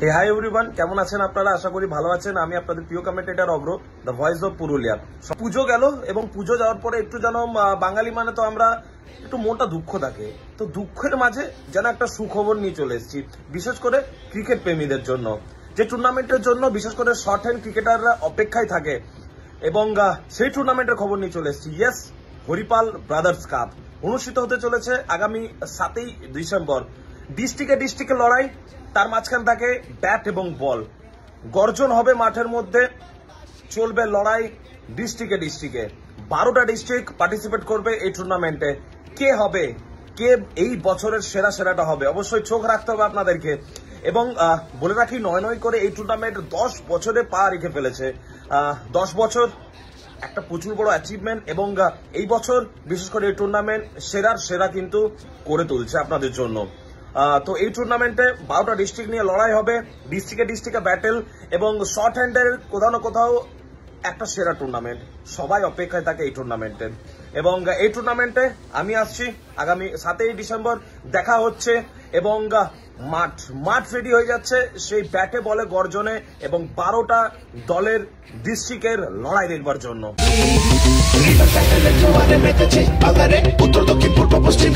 হে hi everyone, কেমন আছেন আপনারা? আশা করি ভালো আছেন। আমি আপনাদের প্রিয় কমেন্টেটর অব্র, দ্য ভয়েস অফ পুরুলিয়া। পুজো গেল এবং পুজো যাওয়ার পরে একটু যেন বাঙালি মানে তো আমরা একটু মনটা দুঃখ থাকে, তো দুঃখের মাঝে যেন একটা সুখবর নিয়ে চলে এসেছি, বিশেষ করে ক্রিকেট প্রেমীদের জন্য। যে টুর্নামেন্টের জন্য বিশেষ করে শর্ট হ্যান্ড ক্রিকেটাররা অপেক্ষায় থাকে এবং সেই টুর্নামেন্টের খবর নিয়ে চলে এসেছি। ইয়েস, হরিপাল ব্রাদার্স কাপ অনুষ্ঠিত হতে চলেছে আগামী 7ই ডিসেম্বর। ডিস্ট্রিক্টে লড়াই, তার মাঝখান থাকে ব্যাট এবং বল, গর্জন হবে মাঠের মধ্যে, চলবে লড়াই ডিস্ট্রিক্টে। 12টা ডিস্ট্রিক্ট পার্টিসিপেট করবে এই টুর্নামেন্টে। কে হবে, কে এই বছরের সেরাটা হবে, অবশ্যই চোখ রাখতে হবে আপনাদেরকে। এবং বলে রাখি, নয় করে এই টুর্নামেন্ট 10 বছরে পা রেখে ফেলেছে। 10 বছর একটা প্রচুর বড় অ্যাচিভমেন্ট এবং এই বছর বিশেষ করে এই টুর্নামেন্ট সেরা কিন্তু করে তুলছে আপনাদের জন্য। তো এই টুর্নামেন্টে 12টা ডিস্ট্রিক্ট নিয়ে লড়াই হবে, ডিস্ট্রিক্টে ব্যাটেল এবং শর্ট হ্যান্ডের কোথাও না কোথাও একটা সেরা টুর্নামেন্ট। সবাই অপেক্ষায় থাকে এই টুর্নামেন্টে এবং এই টুর্নামেন্টে আমি আসছি আগামী 7ই ডিসেম্বর। দেখা হচ্ছে এবং মাঠ রেডি হয়ে যাচ্ছে সেই ব্যাটে বলে গর্জনে এবং 12টা দলের ডিস্ট্রিক্টের লড়াই দেখবার জন্য। উত্তর দক্ষিণ পূর্ব পশ্চিম